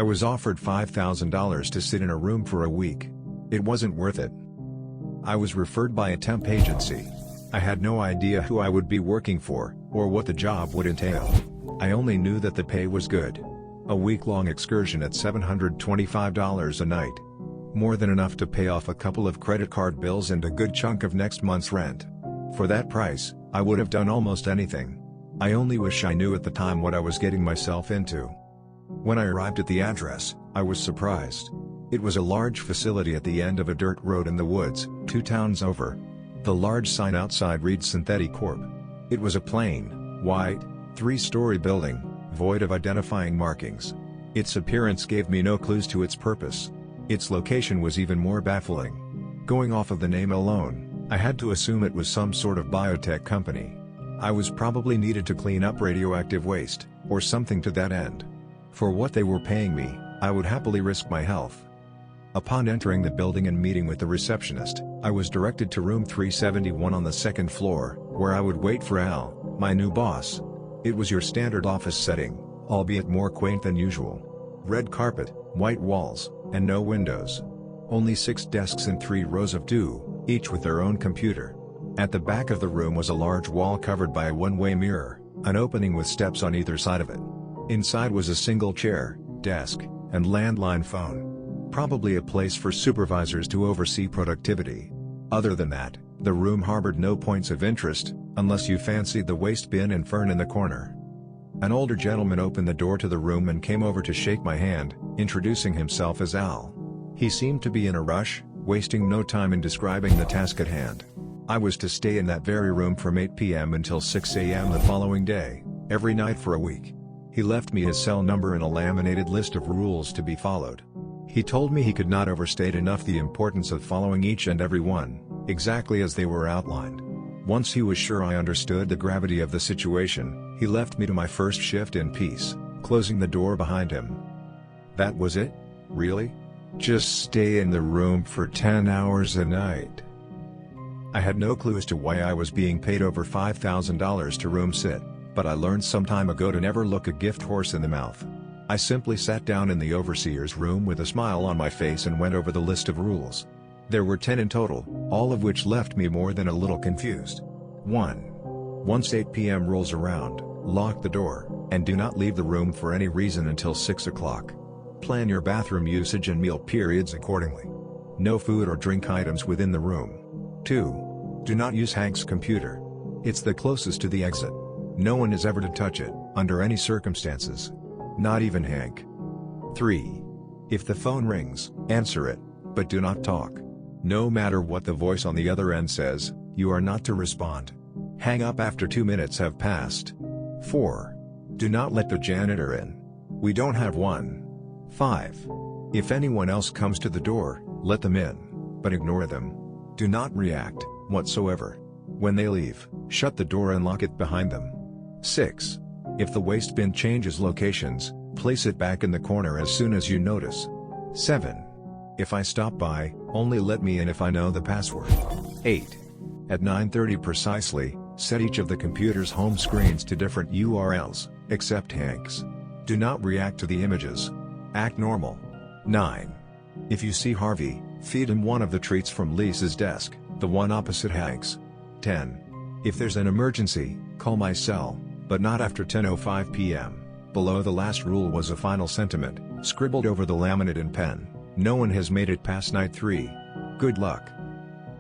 I was offered $5,000 to sit in a room for a week. It wasn't worth it. I was referred by a temp agency. I had no idea who I would be working for, or what the job would entail. I only knew that the pay was good. A week-long excursion at $725 a night. More than enough to pay off a couple of credit card bills and a good chunk of next month's rent. For that price, I would have done almost anything. I only wish I knew at the time what I was getting myself into. When I arrived at the address, I was surprised. It was a large facility at the end of a dirt road in the woods, 2 towns over. The large sign outside reads Synthetic Corp. It was a plain, white, 3-story building, void of identifying markings. Its appearance gave me no clues to its purpose. Its location was even more baffling. Going off of the name alone, I had to assume it was some sort of biotech company. I was probably needed to clean up radioactive waste, or something to that end. For what they were paying me, I would happily risk my health. Upon entering the building and meeting with the receptionist, I was directed to room 371 on the 2nd floor, where I would wait for Al, my new boss. It was your standard office setting, albeit more quaint than usual. Red carpet, white walls, and no windows. Only 6 desks and 3 rows of 2, each with their own computer. At the back of the room was a large wall covered by a one-way mirror, an opening with steps on either side of it. Inside was a single chair, desk, and landline phone. Probably a place for supervisors to oversee productivity. Other than that, the room harbored no points of interest, unless you fancied the waste bin and fern in the corner. An older gentleman opened the door to the room and came over to shake my hand, introducing himself as Al. He seemed to be in a rush, wasting no time in describing the task at hand. I was to stay in that very room from 8 p.m. until 6 a.m. the following day, every night for a week. He left me his cell number and a laminated list of rules to be followed. He told me he could not overstate enough the importance of following each and every one, exactly as they were outlined. Once he was sure I understood the gravity of the situation, he left me to my first shift in peace, closing the door behind him. That was it? Really? Just stay in the room for 10 hours a night? I had no clue as to why I was being paid over $5,000 to room sit, but I learned some time ago to never look a gift horse in the mouth. I simply sat down in the overseer's room with a smile on my face and went over the list of rules. There were 10 in total, all of which left me more than a little confused. 1. Once 8 p.m. rolls around, lock the door, and do not leave the room for any reason until 6 o'clock. Plan your bathroom usage and meal periods accordingly. No food or drink items within the room. 2. Do not use Hank's computer. It's the closest to the exit. No one is ever to touch it, under any circumstances. Not even Hank. 3. If the phone rings, answer it, but do not talk. No matter what the voice on the other end says, you are not to respond. Hang up after 2 minutes have passed. 4. Do not let the janitor in. We don't have one. 5. If anyone else comes to the door, let them in, but ignore them. Do not react, whatsoever. When they leave, shut the door and lock it behind them. 6. If the waste bin changes locations, place it back in the corner as soon as you notice. 7. If I stop by, only let me in if I know the password. 8. At 9:30 precisely, set each of the computer's home screens to different URLs, except Hank's. Do not react to the images. Act normal. 9. If you see Harvey, feed him one of the treats from Lisa's desk, the one opposite Hank's. 10. If there's an emergency, call my cell, but not after 10:05 p.m. Below the last rule was a final sentiment, scribbled over the laminate in pen. No one has made it past night 3. Good luck.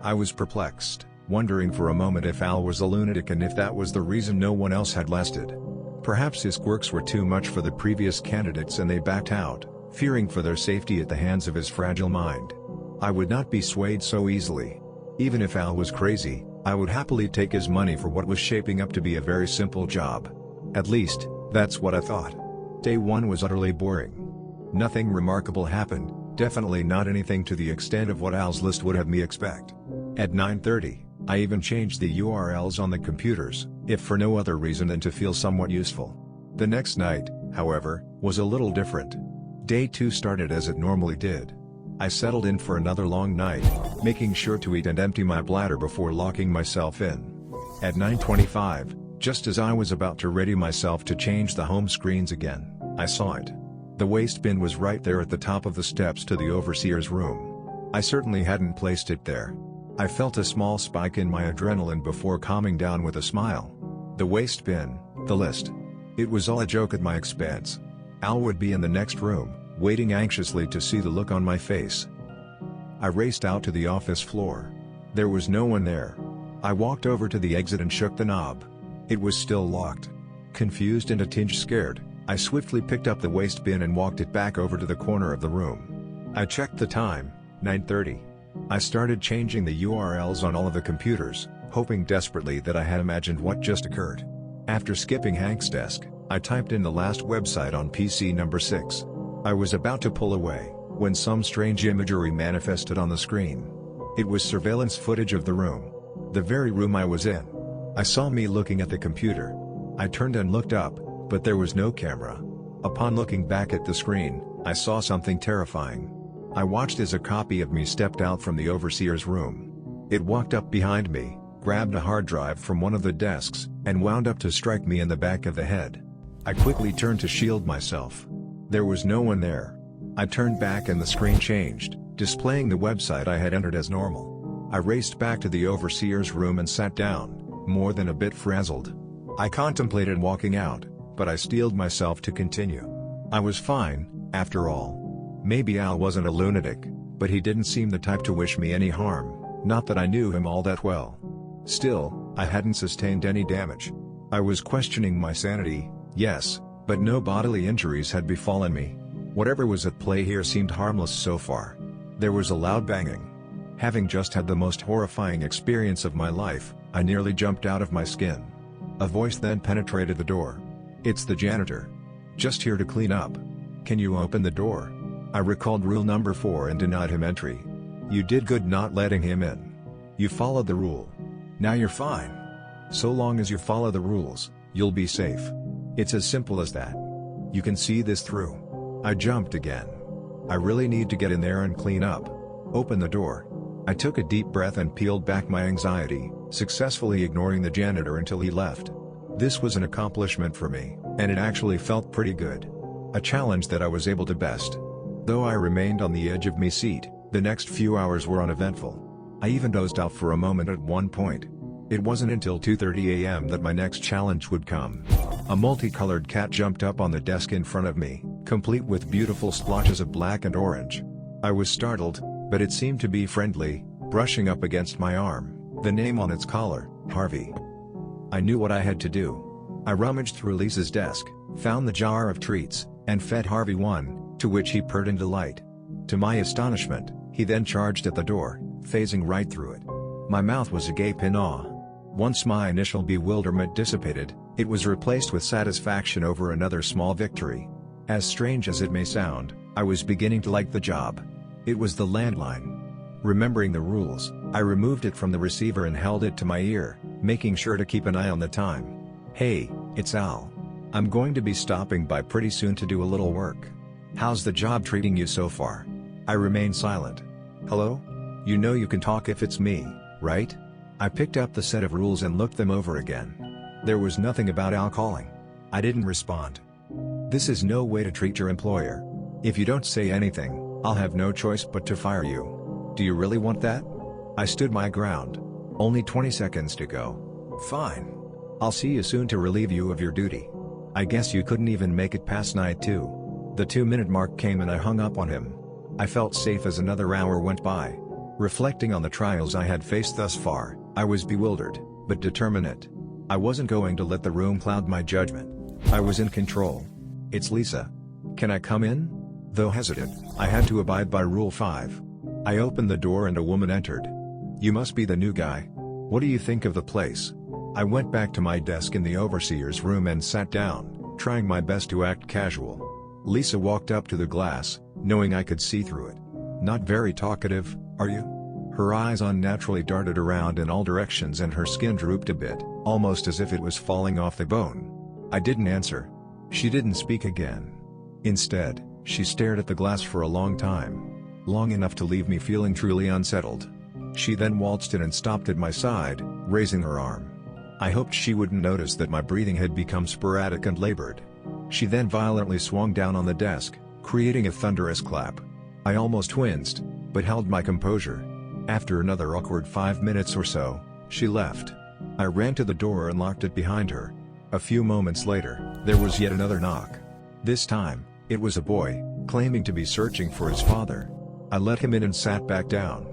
I was perplexed, wondering for a moment if Al was a lunatic and if that was the reason no one else had lasted. Perhaps his quirks were too much for the previous candidates and they backed out, fearing for their safety at the hands of his fragile mind. I would not be swayed so easily. Even if Al was crazy, I would happily take his money for what was shaping up to be a very simple job. At least, that's what I thought. Day 1 was utterly boring. Nothing remarkable happened, definitely not anything to the extent of what Al's list would have me expect. At 9:30, I even changed the URLs on the computers, if for no other reason than to feel somewhat useful. The next night, however, was a little different. Day 2 started as it normally did. I settled in for another long night, making sure to eat and empty my bladder before locking myself in. At 9:25, just as I was about to ready myself to change the home screens again, I saw it. The waste bin was right there at the top of the steps to the overseer's room. I certainly hadn't placed it there. I felt a small spike in my adrenaline before calming down with a smile. The waste bin, the list. It was all a joke at my expense. Al would be in the next room, waiting anxiously to see the look on my face. I raced out to the office floor. There was no one there. I walked over to the exit and shook the knob. It was still locked. Confused and a tinge scared, I swiftly picked up the waste bin and walked it back over to the corner of the room. I checked the time, 9:30. I started changing the URLs on all of the computers, hoping desperately that I had imagined what just occurred. After skipping Hank's desk, I typed in the last website on PC number 6. I was about to pull away, when some strange imagery manifested on the screen. It was surveillance footage of the room. The very room I was in. I saw me looking at the computer. I turned and looked up, but there was no camera. Upon looking back at the screen, I saw something terrifying. I watched as a copy of me stepped out from the overseer's room. It walked up behind me, grabbed a hard drive from one of the desks, and wound up to strike me in the back of the head. I quickly turned to shield myself. There was no one there. I turned back and the screen changed, displaying the website I had entered as normal. I raced back to the overseer's room and sat down, more than a bit frazzled. I contemplated walking out, but I steeled myself to continue. I was fine, after all. Maybe Al wasn't a lunatic, but he didn't seem the type to wish me any harm, not that I knew him all that well. Still, I hadn't sustained any damage. I was questioning my sanity, yes, but no bodily injuries had befallen me. Whatever was at play here seemed harmless so far. There was a loud banging. Having just had the most horrifying experience of my life, I nearly jumped out of my skin. A voice then penetrated the door. "It's the janitor. Just here to clean up. Can you open the door?" I recalled rule number 4 and denied him entry. "You did good not letting him in. You followed the rule. Now you're fine. So long as you follow the rules, you'll be safe. It's as simple as that. You can see this through." I jumped again. I really need to get in there and clean up. Open the door. I took a deep breath and peeled back my anxiety, successfully ignoring the janitor until he left. This was an accomplishment for me, and it actually felt pretty good. A challenge that I was able to best. Though I remained on the edge of my seat, the next few hours were uneventful. I even dozed out for a moment at one point. It wasn't until 2:30 a.m. that my next challenge would come. A multicolored cat jumped up on the desk in front of me, complete with beautiful splotches of black and orange. I was startled, but it seemed to be friendly, brushing up against my arm, the name on its collar, Harvey. I knew what I had to do. I rummaged through Lisa's desk, found the jar of treats, and fed Harvey one, to which he purred in delight. To my astonishment, he then charged at the door, phasing right through it. My mouth was agape in awe. Once my initial bewilderment dissipated, it was replaced with satisfaction over another small victory. As strange as it may sound, I was beginning to like the job. It was the landline. Remembering the rules, I removed it from the receiver and held it to my ear, making sure to keep an eye on the time. "Hey, it's Al. I'm going to be stopping by pretty soon to do a little work. How's the job treating you so far?" I remained silent. "Hello? You know you can talk if it's me, right?" I picked up the set of rules and looked them over again. There was nothing about Al calling. I didn't respond. This is no way to treat your employer. If you don't say anything, I'll have no choice but to fire you. Do you really want that? I stood my ground. Only 20 seconds to go. Fine. I'll see you soon to relieve you of your duty. I guess you couldn't even make it past night 2. The 2-minute mark came and I hung up on him. I felt safe as another hour went by. Reflecting on the trials I had faced thus far, I was bewildered, but determined. I wasn't going to let the room cloud my judgment. I was in control. "It's Lisa. Can I come in?" Though hesitant, I had to abide by Rule 5. I opened the door and a woman entered. "You must be the new guy. What do you think of the place?" I went back to my desk in the overseer's room and sat down, trying my best to act casual. Lisa walked up to the glass, knowing I could see through it. "Not very talkative, are you?" Her eyes unnaturally darted around in all directions and her skin drooped a bit, almost as if it was falling off the bone. I didn't answer. She didn't speak again. Instead, she stared at the glass for a long time. Long enough to leave me feeling truly unsettled. She then waltzed in and stopped at my side, raising her arm. I hoped she wouldn't notice that my breathing had become sporadic and labored. She then violently swung down on the desk, creating a thunderous clap. I almost winced, but held my composure. After another awkward 5 minutes or so, she left. I ran to the door and locked it behind her. A few moments later, there was yet another knock. This time, it was a boy, claiming to be searching for his father. I let him in and sat back down.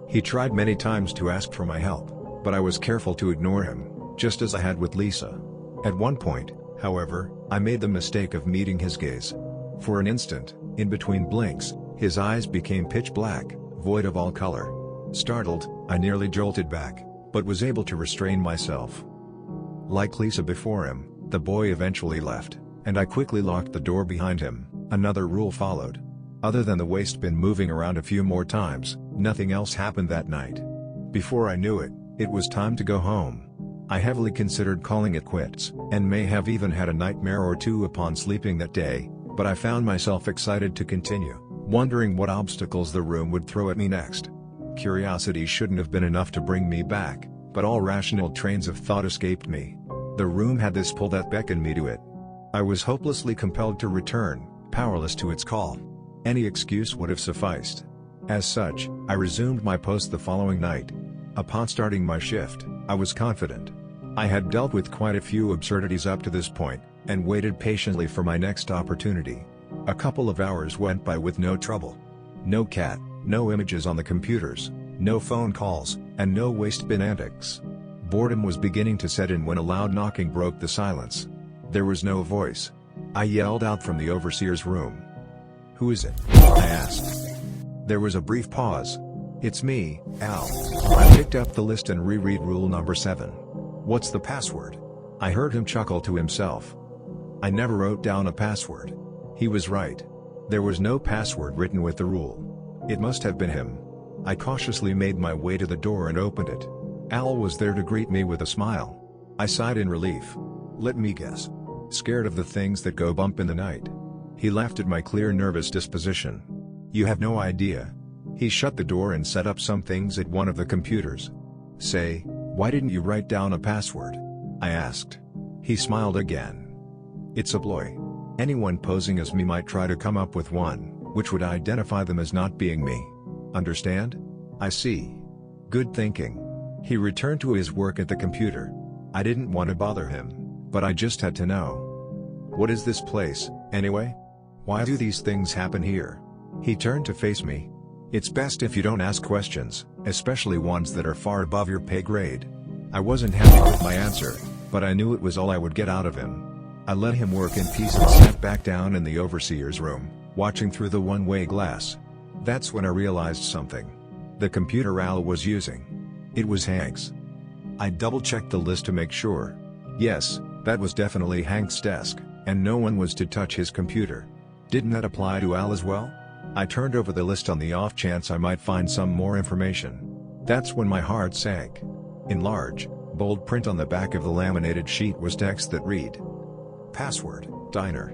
He tried many times to ask for my help, but I was careful to ignore him, just as I had with Lisa. At one point, however, I made the mistake of meeting his gaze. For an instant, in between blinks, his eyes became pitch black, void of all color. Startled, I nearly jolted back, but was able to restrain myself. Like Lisa before him, the boy eventually left, and I quickly locked the door behind him. Another rule followed. Other than the waste bin moving around a few more times, nothing else happened that night. Before I knew it, it was time to go home. I heavily considered calling it quits, and may have even had a nightmare or two upon sleeping that day, but I found myself excited to continue, wondering what obstacles the room would throw at me next. Curiosity shouldn't have been enough to bring me back, but all rational trains of thought escaped me. The room had this pull that beckoned me to it. I was hopelessly compelled to return, powerless to its call. Any excuse would have sufficed. As such, I resumed my post the following night. Upon starting my shift, I was confident. I had dealt with quite a few absurdities up to this point, and waited patiently for my next opportunity. A couple of hours went by with no trouble. No cat, no images on the computers, no phone calls, and no waste bin antics. Boredom was beginning to set in when a loud knocking broke the silence. There was no voice. I yelled out from the overseer's room. "Who is it?" I asked. There was a brief pause. "It's me, Al." I picked up the list and reread rule number 7. "What's the password?" I heard him chuckle to himself. I never wrote down a password. He was right. There was no password written with the rule. It must have been him. I cautiously made my way to the door and opened it. Al was there to greet me with a smile. I sighed in relief. Let me guess. Scared of the things that go bump in the night. He laughed at my clear nervous disposition. "You have no idea." He shut the door and set up some things at one of the computers. "Say, why didn't you write down a password?" I asked. He smiled again. "It's a ploy. Anyone posing as me might try to come up with one, which would identify them as not being me. Understand?" "I see. Good thinking." He returned to his work at the computer. I didn't want to bother him, but I just had to know. "What is this place, anyway? Why do these things happen here?" He turned to face me. "It's best if you don't ask questions, especially ones that are far above your pay grade." I wasn't happy with my answer, but I knew it was all I would get out of him. I let him work in peace and sat back down in the overseer's room, watching through the one-way glass. That's when I realized something. The computer Al was using. It was Hank's. I double-checked the list to make sure. Yes, that was definitely Hank's desk, and no one was to touch his computer. Didn't that apply to Al as well? I turned over the list on the off chance I might find some more information. That's when my heart sank. In large, bold print on the back of the laminated sheet was text that read, "Password, Diner."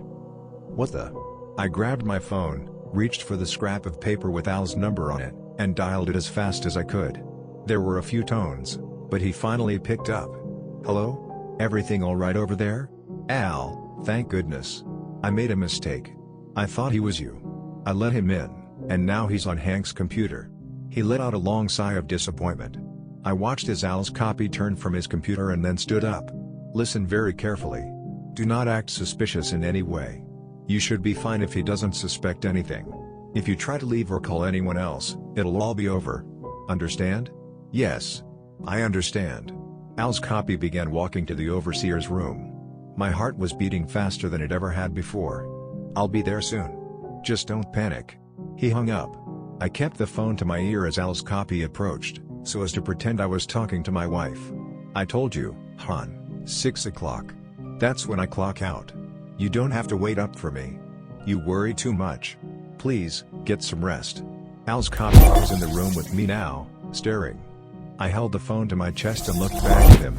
What the? I grabbed my phone, reached for the scrap of paper with Al's number on it, and dialed it as fast as I could. There were a few tones, but he finally picked up. "Hello? Everything all right over there? Al, thank goodness. I made a mistake. I thought he was you." I let him in, and now he's on Hank's computer. He let out a long sigh of disappointment. I watched as Al's copy turned from his computer and then stood up. "Listen very carefully. Do not act suspicious in any way. You should be fine if he doesn't suspect anything. If you try to leave or call anyone else, it'll all be over. Understand?" "Yes. I understand." Al's copy began walking to the overseer's room. My heart was beating faster than it ever had before. "I'll be there soon. Just don't panic." He hung up. I kept the phone to my ear as Al's copy approached, so as to pretend I was talking to my wife. "I told you, hon, 6 o'clock. That's when I clock out. You don't have to wait up for me. You worry too much. Please, get some rest." Al's copy was in the room with me now, staring. I held the phone to my chest and looked back at him.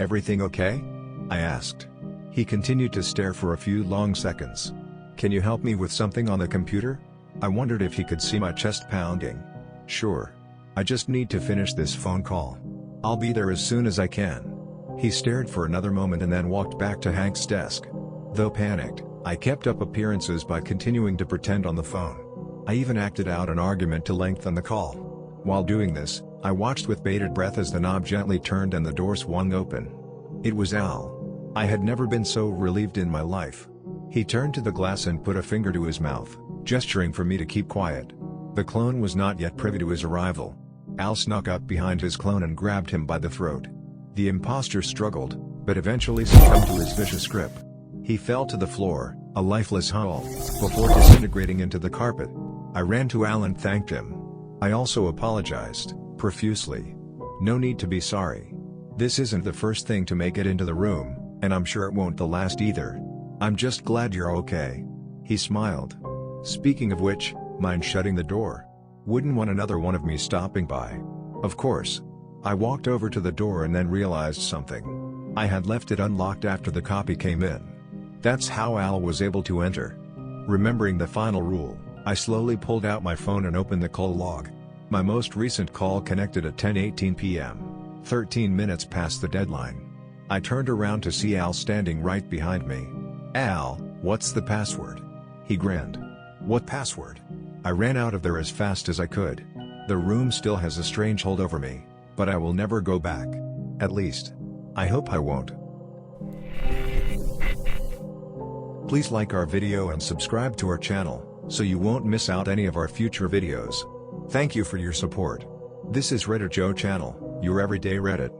"Everything okay?" I asked. He continued to stare for a few long seconds. "Can you help me with something on the computer?" I wondered if he could see my chest pounding. "Sure. I just need to finish this phone call. I'll be there as soon as I can." He stared for another moment and then walked back to Hank's desk. Though panicked, I kept up appearances by continuing to pretend on the phone. I even acted out an argument to lengthen the call. While doing this, I watched with bated breath as the knob gently turned and the door swung open. It was Al. I had never been so relieved in my life. He turned to the glass and put a finger to his mouth, gesturing for me to keep quiet. The clone was not yet privy to his arrival. Al snuck up behind his clone and grabbed him by the throat. The impostor struggled, but eventually succumbed to his vicious grip. He fell to the floor, a lifeless hull, before disintegrating into the carpet. I ran to Al and thanked him. I also apologized, profusely. No need to be sorry. This isn't the first thing to make it into the room, and I'm sure it won't the last either. I'm just glad you're okay. He smiled. Speaking of which, mind shutting the door? Wouldn't want another one of me stopping by. Of course. I walked over to the door and then realized something. I had left it unlocked after the copy came in. That's how Al was able to enter. Remembering the final rule, I slowly pulled out my phone and opened the call log. My most recent call connected at 10:18 p.m., 13 minutes past the deadline. I turned around to see Al standing right behind me. "Al, what's the password?" He grinned. "What password?" I ran out of there as fast as I could. The room still has a strange hold over me, but I will never go back. At least, I hope I won't. Please like our video and subscribe to our channel, so you won't miss out any of our future videos. Thank you for your support. This is RedditJoe channel, your everyday Reddit.